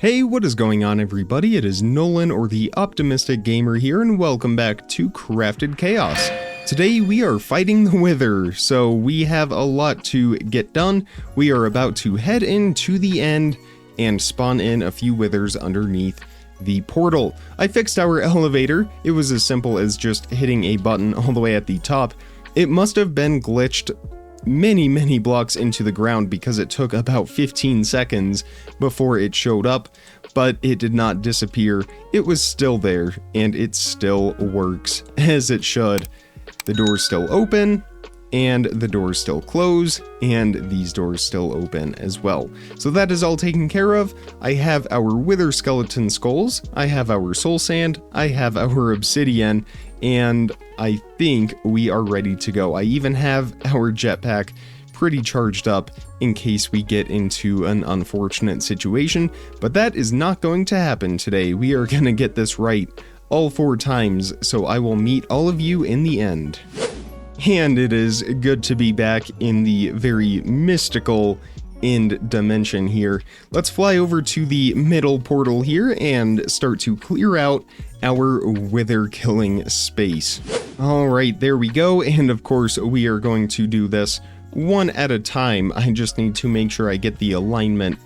Hey, what is going on everybody? It is Nolan, or the Optimistic Gamer here, and welcome back to Crafted Chaos. Today we are fighting the Wither, so we have a lot to get done. We are about to head into the end and spawn in a few Withers underneath the portal. I fixed our elevator. It was as simple as just hitting a button all the way at the top. It must have been glitched many blocks into the ground because it took about 15 seconds before it showed up, but it did not disappear. It was still there, and it still works as it should. The door's still open, and the doors still close, and these doors still open as well. So that is all taken care of. I have our wither skeleton skulls, I have our soul sand, I have our obsidian, and I think we are ready to go. I even have our jetpack pretty charged up in case we get into an unfortunate situation, but that is not going to happen today. We are gonna get this right all 4 times, so I will meet all of you in the end. And it is good to be back in the very mystical end dimension here. Let's fly over to the middle portal here and start to clear out our wither killing space. Alright, there we go, and of course we are going to do this one at a time. I just need to make sure I get the alignment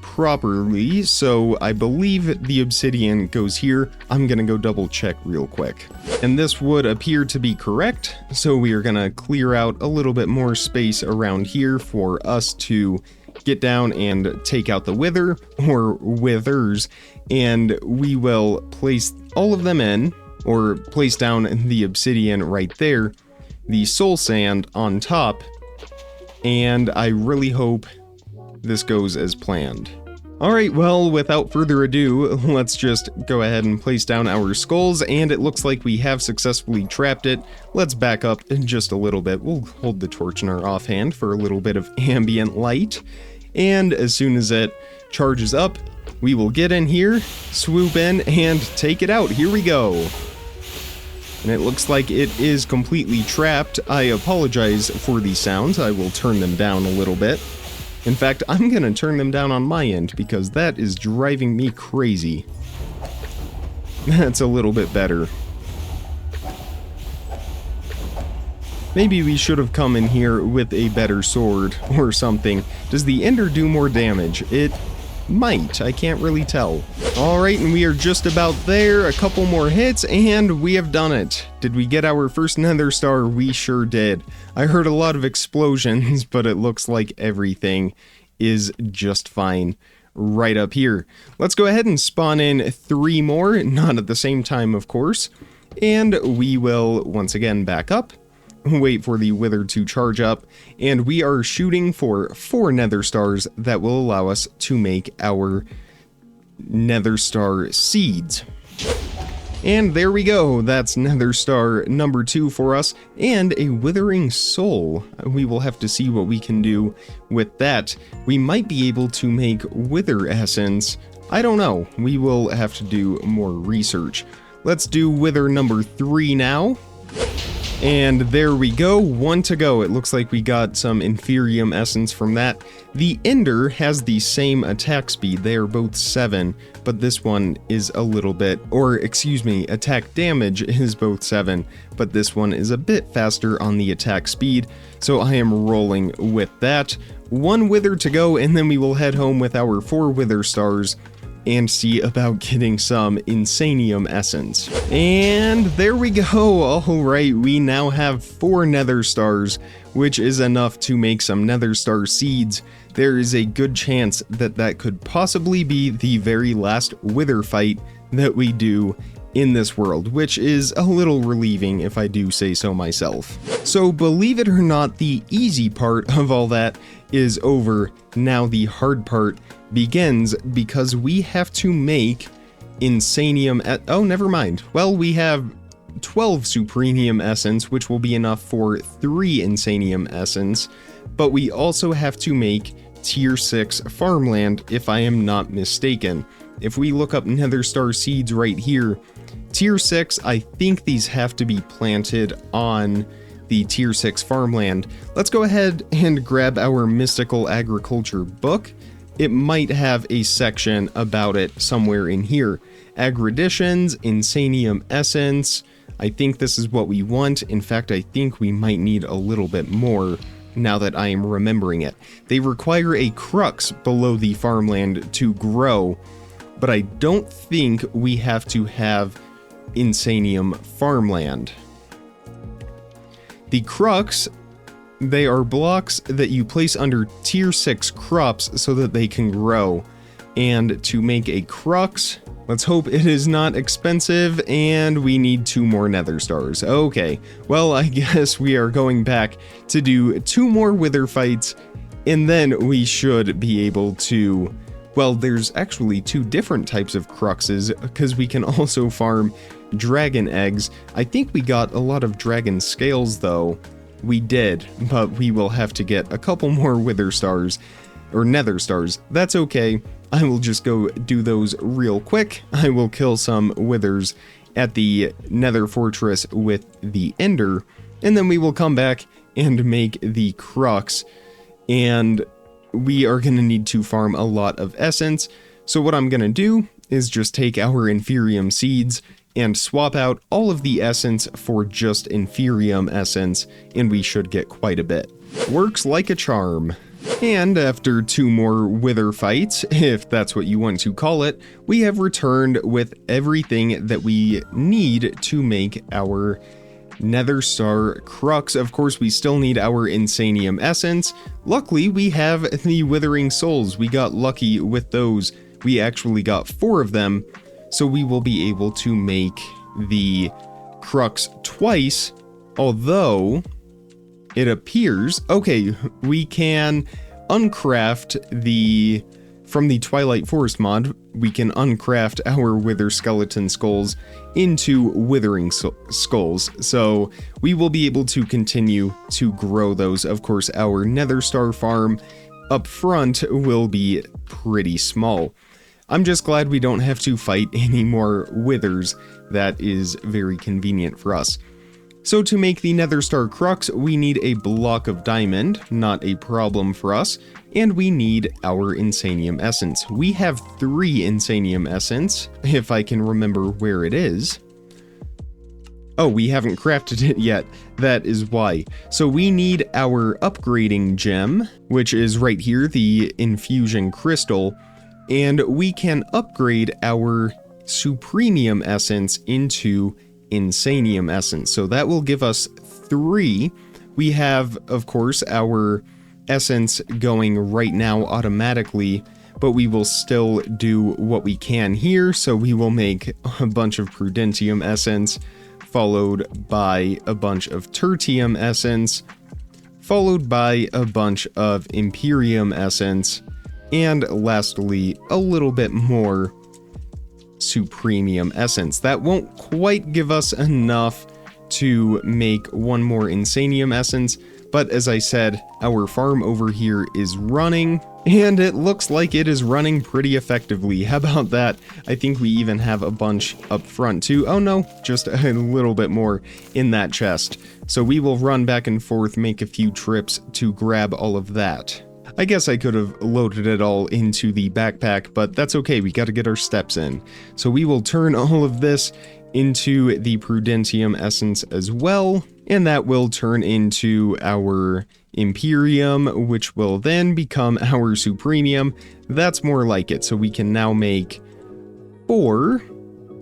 properly, so I believe the obsidian goes here. I'm gonna go double check real quick. And this would appear to be correct, so we are gonna clear out a little bit more space around here for us to get down and take out the wither, or withers, and we will place all of them in, or place down the obsidian right there, the soul sand on top, and I really hope this goes as planned. Alright, well, without further ado, let's just go ahead and place down our skulls, and it looks like we have successfully trapped it. Let's back up just a little bit. We'll hold the torch in our offhand for a little bit of ambient light, and as soon as it charges up, we will get in here, swoop in, and take it out. Here we go. And it looks like it is completely trapped. I apologize for the sounds. I will turn them down a little bit. In fact, I'm gonna turn them down on my end because that is driving me crazy. That's a little bit better. Maybe we should have come in here with a better sword or something. Does the ender do more damage? It might, I can't really tell. Alright, and we are just about there. A couple more hits, and we have done it. Did we get our first nether star? We sure did. I heard a lot of explosions, but it looks like everything is just fine right up here. Let's go ahead and spawn in 3 more, not at the same time, of course. And we will once again back up, wait for the wither to charge up, and we are shooting for 4 nether stars that will allow us to make our nether star seeds. And there we go, that's nether star number 2 for us, and a withering soul. We will have to see what we can do with that. We might be able to make wither essence. I don't know, we will have to do more research. Let's do wither number 3 now. And there we go, 1 to go. It looks like we got some inferium essence from that. The ender has the same attack speed. They are both 7, but this one is a little bit, or excuse me, attack damage is both 7, but this one is a bit faster on the attack speed, so I am rolling with that. 1 wither to go, and then we will head home with our 4 wither stars and see about getting some insanium essence. And there we go. Alright, we now have 4 nether stars, which is enough to make some nether star seeds. There is a good chance that that could possibly be the very last wither fight that we do in this world, which is a little relieving if I do say so myself. So believe it or not, the easy part of all that is over. Now the hard part begins, because we have to make insanium oh, never mind. Well, we have 12 supremium essence, which will be enough for 3 insanium essence, but we also have to make tier 6 farmland, if I am not mistaken. If we look up nether star seeds right here, tier 6, I think these have to be planted on the tier 6 farmland. Let's go ahead and grab our mystical agriculture book it might have a section about it somewhere in here. Aggreditions, Insanium Essence. I think this is what we want. In fact, I think we might need a little bit more now that I am remembering it. They require a crux below the farmland to grow, but I don't think we have to have Insanium farmland. The crux, they are blocks that you place under tier 6 crops so that they can grow. And to make a crux, let's hope it is not expensive, and we need 2 more nether stars. Okay, well, I guess we are going back to do 2 more wither fights, and then we should be able to... Well, there's actually 2 different types of cruxes, because we can also farm dragon eggs. I think we got a lot of dragon scales, though. We did, but we will have to get a couple more wither stars, or nether stars. That's okay. I will just go do those real quick. I will kill some withers at the nether fortress with the ender, and then we will come back and make the crux, and we are going to need to farm a lot of essence. So what I'm going to do is just take our inferium seeds and swap out all of the essence for just inferium essence, and we should get quite a bit. Works like a charm. And after 2 more wither fights, if that's what you want to call it, we have returned with everything that we need to make our nether star crux. Of course, we still need our insanium essence. Luckily, we have the withering souls. We got lucky with those. We actually got 4 of them, so we will be able to make the crux twice, although it appears... Okay, we can uncraft the... From the Twilight Forest mod, we can uncraft our wither skeleton skulls into withering skulls, so we will be able to continue to grow those. Of course, our nether star farm up front will be pretty small. I'm just glad we don't have to fight any more withers. That is very convenient for us. So to make the nether star crux, we need a block of diamond, not a problem for us, and we need our insanium essence. We have 3 insanium essence, if I can remember where it is. Oh, we haven't crafted it yet. That is why. So we need our upgrading gem, which is right here, the infusion crystal, and we can upgrade our supremium essence into insanium essence. So that will give us 3. We have, of course, our essence going right now automatically, but we will still do what we can here. So we will make a bunch of prudentium essence, followed by a bunch of tertium essence, followed by a bunch of imperium essence, and lastly, a little bit more supremium essence. That won't quite give us enough to make 1 more insanium essence, but as I said, our farm over here is running, and it looks like it is running pretty effectively. How about that? I think we even have a bunch up front too. Oh no, just a little bit more in that chest. So we will run back and forth, make a few trips to grab all of that. I guess I could have loaded it all into the backpack, but that's okay, we gotta get our steps in. So we will turn all of this into the prudentium essence as well, and that will turn into our imperium, which will then become our supremium. That's more like it, so we can now make 4...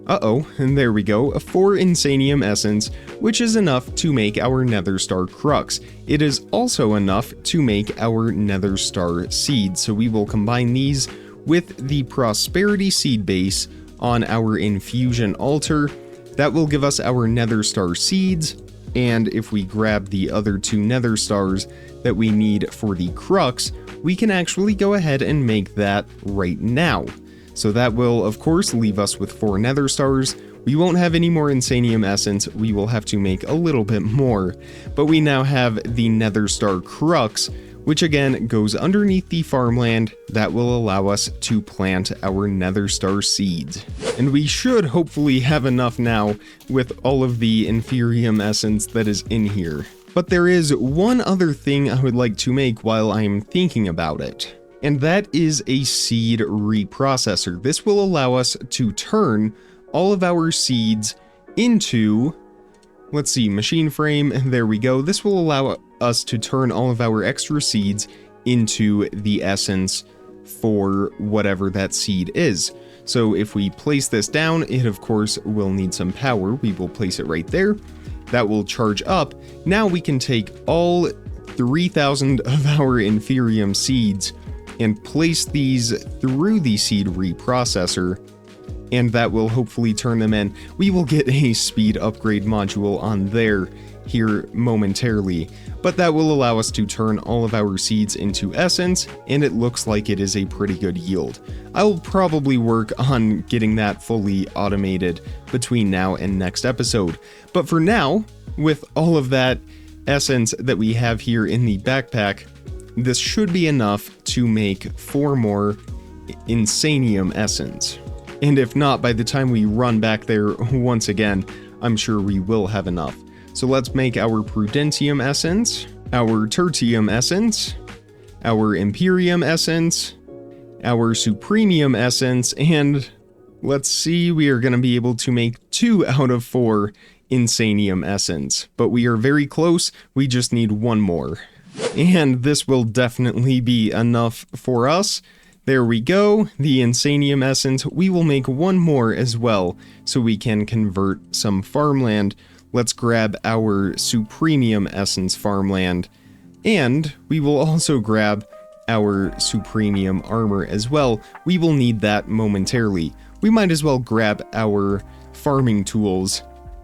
and there we go, a 4 insanium essence, which is enough to make our nether star crux. It is also enough to make our nether star seed, so we will combine these with the prosperity seed base on our infusion altar. That will give us our nether star seeds, and if we grab the other 2 nether stars that we need for the crux, we can actually go ahead and make that right now. So that will, of course, leave us with 4 nether stars. We won't have any more insanium essence, we will have to make a little bit more. But we now have the nether star crux, which again goes underneath the farmland. That will allow us to plant our nether star seeds. And we should hopefully have enough now with all of the inferium essence that is in here. But there is one other thing I would like to make while I'm thinking about it. and that is a seed reprocessor. This will allow us to turn all of our seeds into, let's see, machine frame, there we go. This will allow us to turn all of our extra seeds into the essence for whatever that seed is. So if we place this down, it of course will need some power. We will place it right there. That will charge up. Now we can take all 3,000 of our Inferium seeds and place these through the seed reprocessor, and that will hopefully turn them in. We will get a speed upgrade module on there here momentarily, but that will allow us to turn all of our seeds into essence, and it looks like it is a pretty good yield. I will probably work on getting that fully automated between now and next episode, but for now, with all of that essence that we have here in the backpack, this should be enough to make 4 more Insanium essence. And if not, by the time we run back there once again, I'm sure we will have enough. So let's make our Prudentium essence, our Tertium essence, our Imperium essence, our Supremium essence, and let's see, we are going to be able to make 2 out of 4 Insanium essence. But we are very close, we just need 1 more. And this will definitely be enough for us. There we go, the Insanium essence. We will make 1 more as well, so we can convert some farmland. Let's grab our Supremium essence farmland, and we will also grab our Supremium armor as well. We will need that momentarily. We might as well grab our farming tools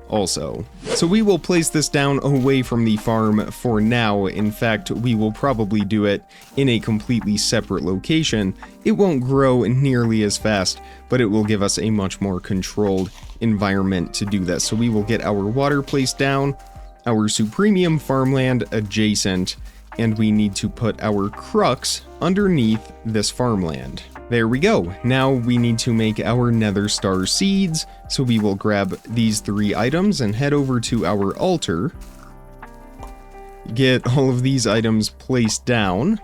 also. So we will place this down away from the farm for now. In fact, we will probably do it in a completely separate location. It won't grow nearly as fast, but it will give us a much more controlled environment to do this. So we will get our water placed down, our Supremium farmland adjacent, and we need to put our crux underneath this farmland. There we go. Now we need to make our Nether Star seeds, so we will grab these 3 items and head over to our altar. Get all of these items placed down.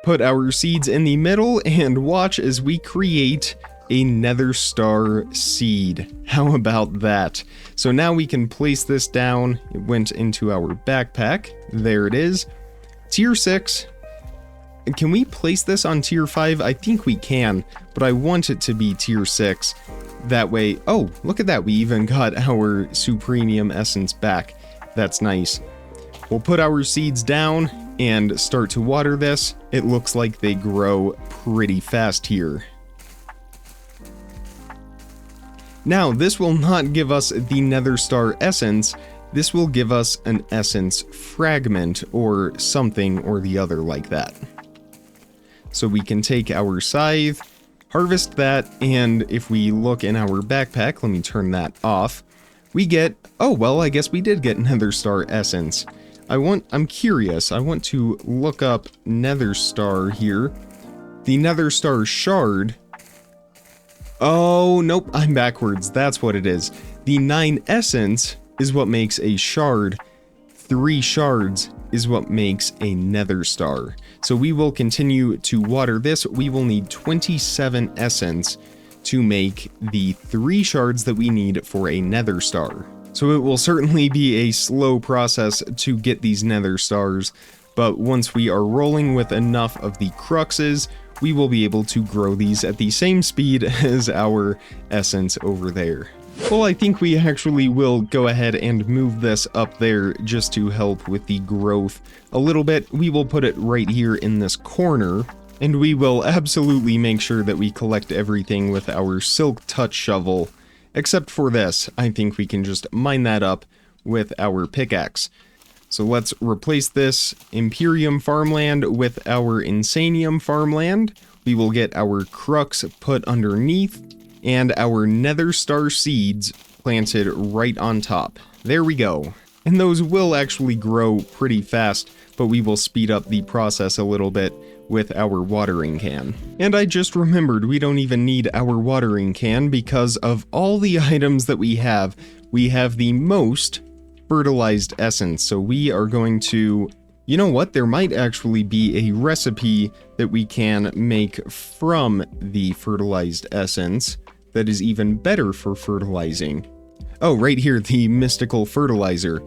Put our seeds in the middle and watch as we create a Nether Star seed. How about that? So now we can place this down. It went into our backpack. There it is. Tier 6. Can we place this on tier 5? I think we can, but I want it to be tier 6. That way, oh, look at that. We even got our Supremium essence back. That's nice. We'll put our seeds down and start to water this. It looks like they grow pretty fast here. Now, this will not give us the Nether Star essence. This will give us an essence fragment or something or the other like that. So we can take our scythe, harvest that, and if we look in our backpack, let me turn that off, we get, oh, well, I guess we did get Nether Star essence. I'm curious, I want to look up Nether Star here. The Nether Star shard. Oh, nope, I'm backwards, that's what it is. The 9 essence is what makes a shard. 3 shards is what makes a Nether Star. So we will continue to water this. We will need 27 essence to make the 3 shards that we need for a Nether Star. So it will certainly be a slow process to get these Nether Stars, but once we are rolling with enough of the cruxes, we will be able to grow these at the same speed as our essence over there. Well, I think we actually will go ahead and move this up there just to help with the growth a little bit. We will put it right here in this corner, and we will absolutely make sure that we collect everything with our Silk Touch shovel. Except for this, I think we can just mine that up with our pickaxe. So let's replace this Imperium farmland with our Insanium farmland. We will get our crux put underneath and our Nether Star seeds planted right on top. There we go. And those will actually grow pretty fast, but we will speed up the process a little bit with our watering can. And I just remembered we don't even need our watering can because of all the items that we have the most fertilized essence. So we are going to You know what? There might actually be a recipe that we can make from the fertilized essence that is even better for fertilizing. Oh, right here, the mystical fertilizer.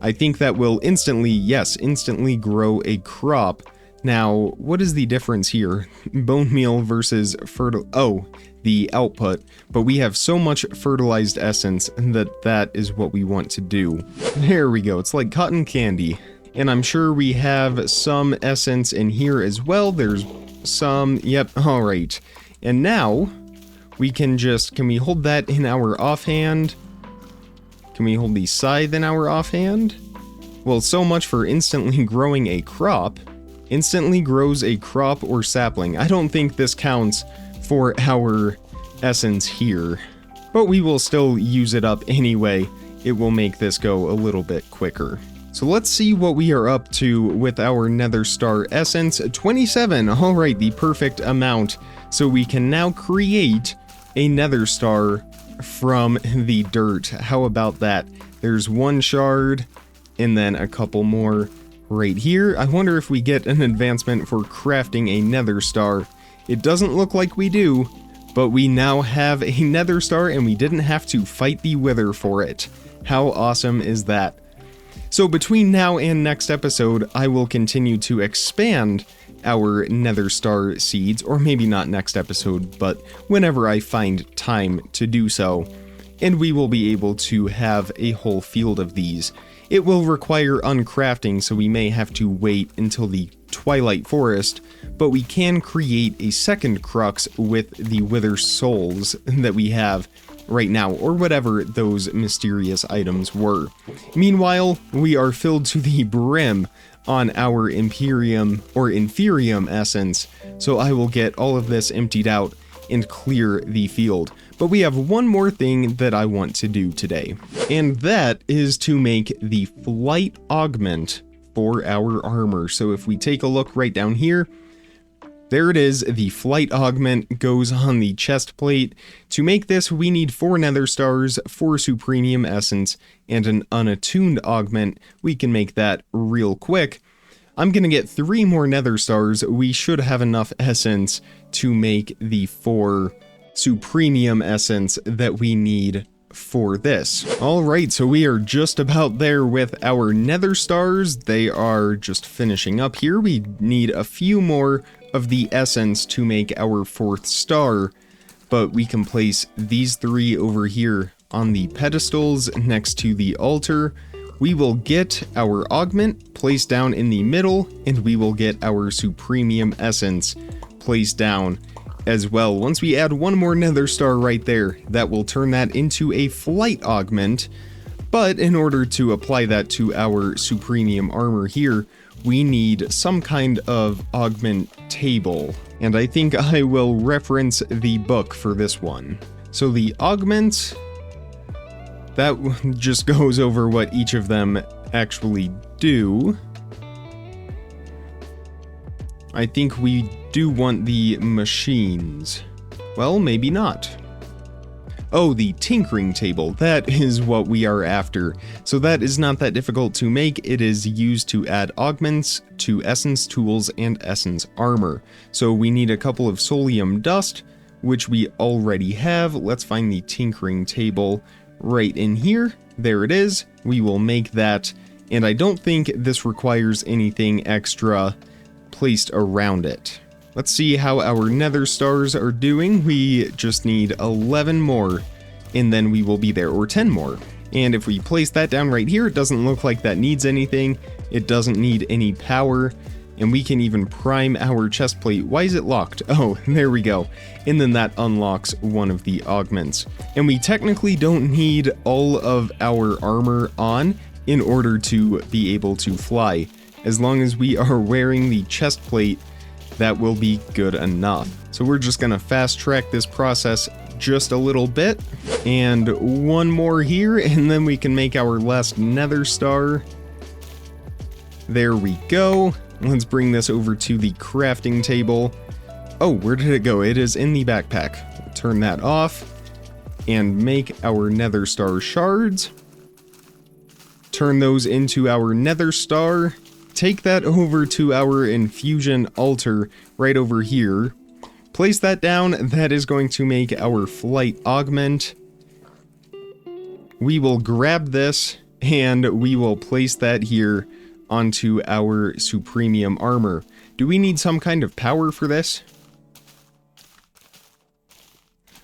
I think that will instantly grow a crop. Now, what is the difference here? Bone meal versus the output. But we have so much fertilized essence that is what we want to do. There we go. It's like cotton candy. And I'm sure we have some essence in here as well. There's some, yep, all right. And now we can we hold that in our offhand? Can we hold the scythe in our offhand? Well, so much for instantly growing a crop. Instantly grows a crop or sapling. I don't think this counts for our essence here, but we will still use it up anyway. It will make this go a little bit quicker. So let's see what we are up to with our Nether Star Essence. 27, alright, the perfect amount. So we can now create a Nether Star from the dirt. How about that? There's one shard, and then a couple more right here. I wonder if we get an advancement for crafting a Nether Star. It doesn't look like we do, but we now have a Nether Star and we didn't have to fight the Wither for it. How awesome is that? So between now and next episode, I will continue to expand our Nether Star seeds, or maybe not next episode, but whenever I find time to do so. And we will be able to have a whole field of these. It will require uncrafting, so we may have to wait until the Twilight Forest, but we can create a second crux with the Wither Souls that we have right now, or whatever those mysterious items were. Meanwhile, we are filled to the brim on our Imperium or Inferium essence, so I will get all of this emptied out and clear the field. But we have one more thing that I want to do today, and that is to make the flight augment for our armor. So if we take a look right down here, there it is, the flight augment goes on the chest plate. To make this, we need 4 nether stars, 4 supremium essence, and an unattuned augment. We can make that real quick. I'm gonna get 3 more nether stars. We should have enough essence to make the 4 supremium essence that we need for this. Alright, so we are just about there with our nether stars. They are just finishing up here. We need a few more of the essence to make our 4th star, but we can place these 3 over here on the pedestals next to the altar. We will get our augment placed down in the middle, and we will get our supremium essence placed down as well. Once we add 1 more nether star right there, that will turn that into a flight augment. But in order to apply that to our supremium armor here, we need some kind of augment table, and I think I will reference the book for this one. So the augment, that just goes over what each of them actually do. I think we do want the machines. Well, maybe not. Oh, the tinkering table, that is what we are after. So that is not that difficult to make. It is used to add augments to essence tools and essence armor. So we need a couple of solium dust, which we already have. Let's find the tinkering table right in here. There it is. We will make that, and I don't think this requires anything extra placed around it. Let's see how our nether stars are doing. We just need 11 more, and then we will be there, or 10 more. And if we place that down right here, it doesn't look like that needs anything. It doesn't need any power, and we can even prime our chest plate. Why is it locked? Oh, there we go. And then that unlocks one of the augments. And we technically don't need all of our armor on in order to be able to fly. As long as we are wearing the chest plate, that will be good enough. So we're just gonna fast track this process just a little bit, and 1 more here, and then we can make our last nether star. There we go. Let's bring this over to the crafting table. Oh, where did it go? It is in the backpack. Turn that off and make our nether star shards. Turn those into our nether star take that over to our infusion altar right over here. Place that down. That is going to make our flight augment. We will grab this and we will place that here onto our SUPREMIUM armor. Do we need some kind of power for this?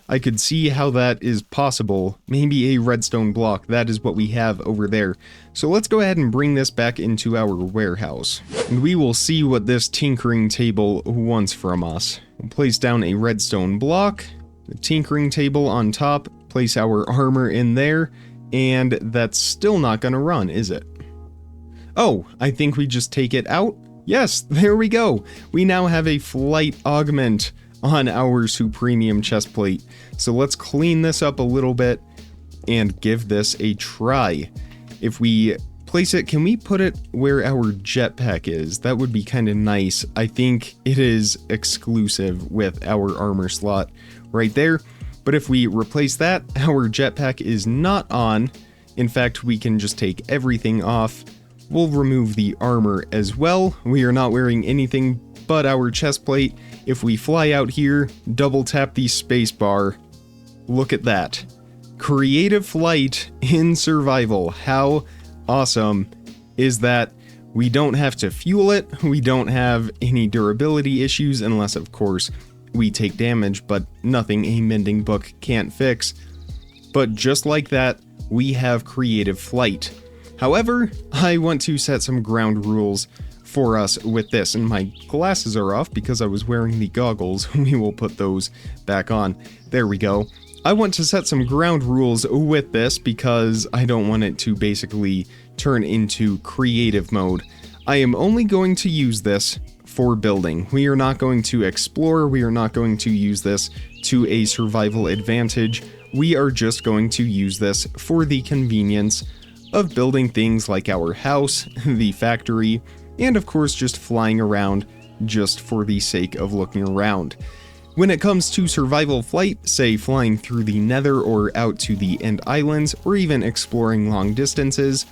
I could see how that is possible. Maybe a redstone block. That is what we have over there. So let's go ahead and bring this back into our warehouse. And we will see what this tinkering table wants from us. We'll place down a redstone block, the tinkering table on top, place our armor in there, and that's still not gonna run, is it? Oh, I think we just take it out. Yes, there we go. We now have a flight augment on our SUPREMIUM chestplate. So let's clean this up a little bit and give this a try. If we place it, can we put it where our jetpack is? That would be kind of nice. I think it is exclusive with our armor slot right there. But if we replace that, our jetpack is not on. In fact, we can just take everything off. We'll remove the armor as well. We are not wearing anything but our chest plate. If we fly out here, double tap the spacebar. Look at that. Creative flight in survival. How awesome is that? We don't have to fuel it. We don't have any durability issues unless, of course, we take damage, but nothing a mending book can't fix. But just like that, we have creative flight. However, I want to set some ground rules for us with this, and my glasses are off because I was wearing the goggles. We will put those back on. There we go. I want to set some ground rules with this because I don't want it to basically turn into creative mode. I am only going to use this for building. We are not going to explore. We are not going to use this to a survival advantage. We are just going to use this for the convenience of building things like our house, the factory, and of course just flying around just for the sake of looking around. When it comes to survival flight, say flying through the nether or out to the end islands, or even exploring long distances,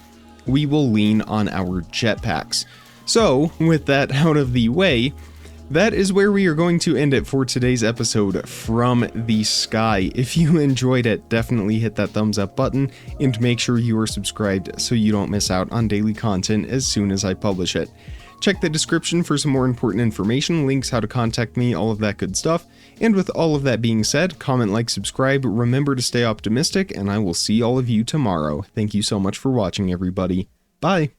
we will lean on our jetpacks. So, with that out of the way, that is where we are going to end it for today's episode from the sky. If you enjoyed it, definitely hit that thumbs up button and make sure you are subscribed so you don't miss out on daily content as soon as I publish it. Check the description for some more important information, links, how to contact me, all of that good stuff. And with all of that being said, comment, like, subscribe, remember to stay optimistic, and I will see all of you tomorrow. Thank you so much for watching, everybody. Bye!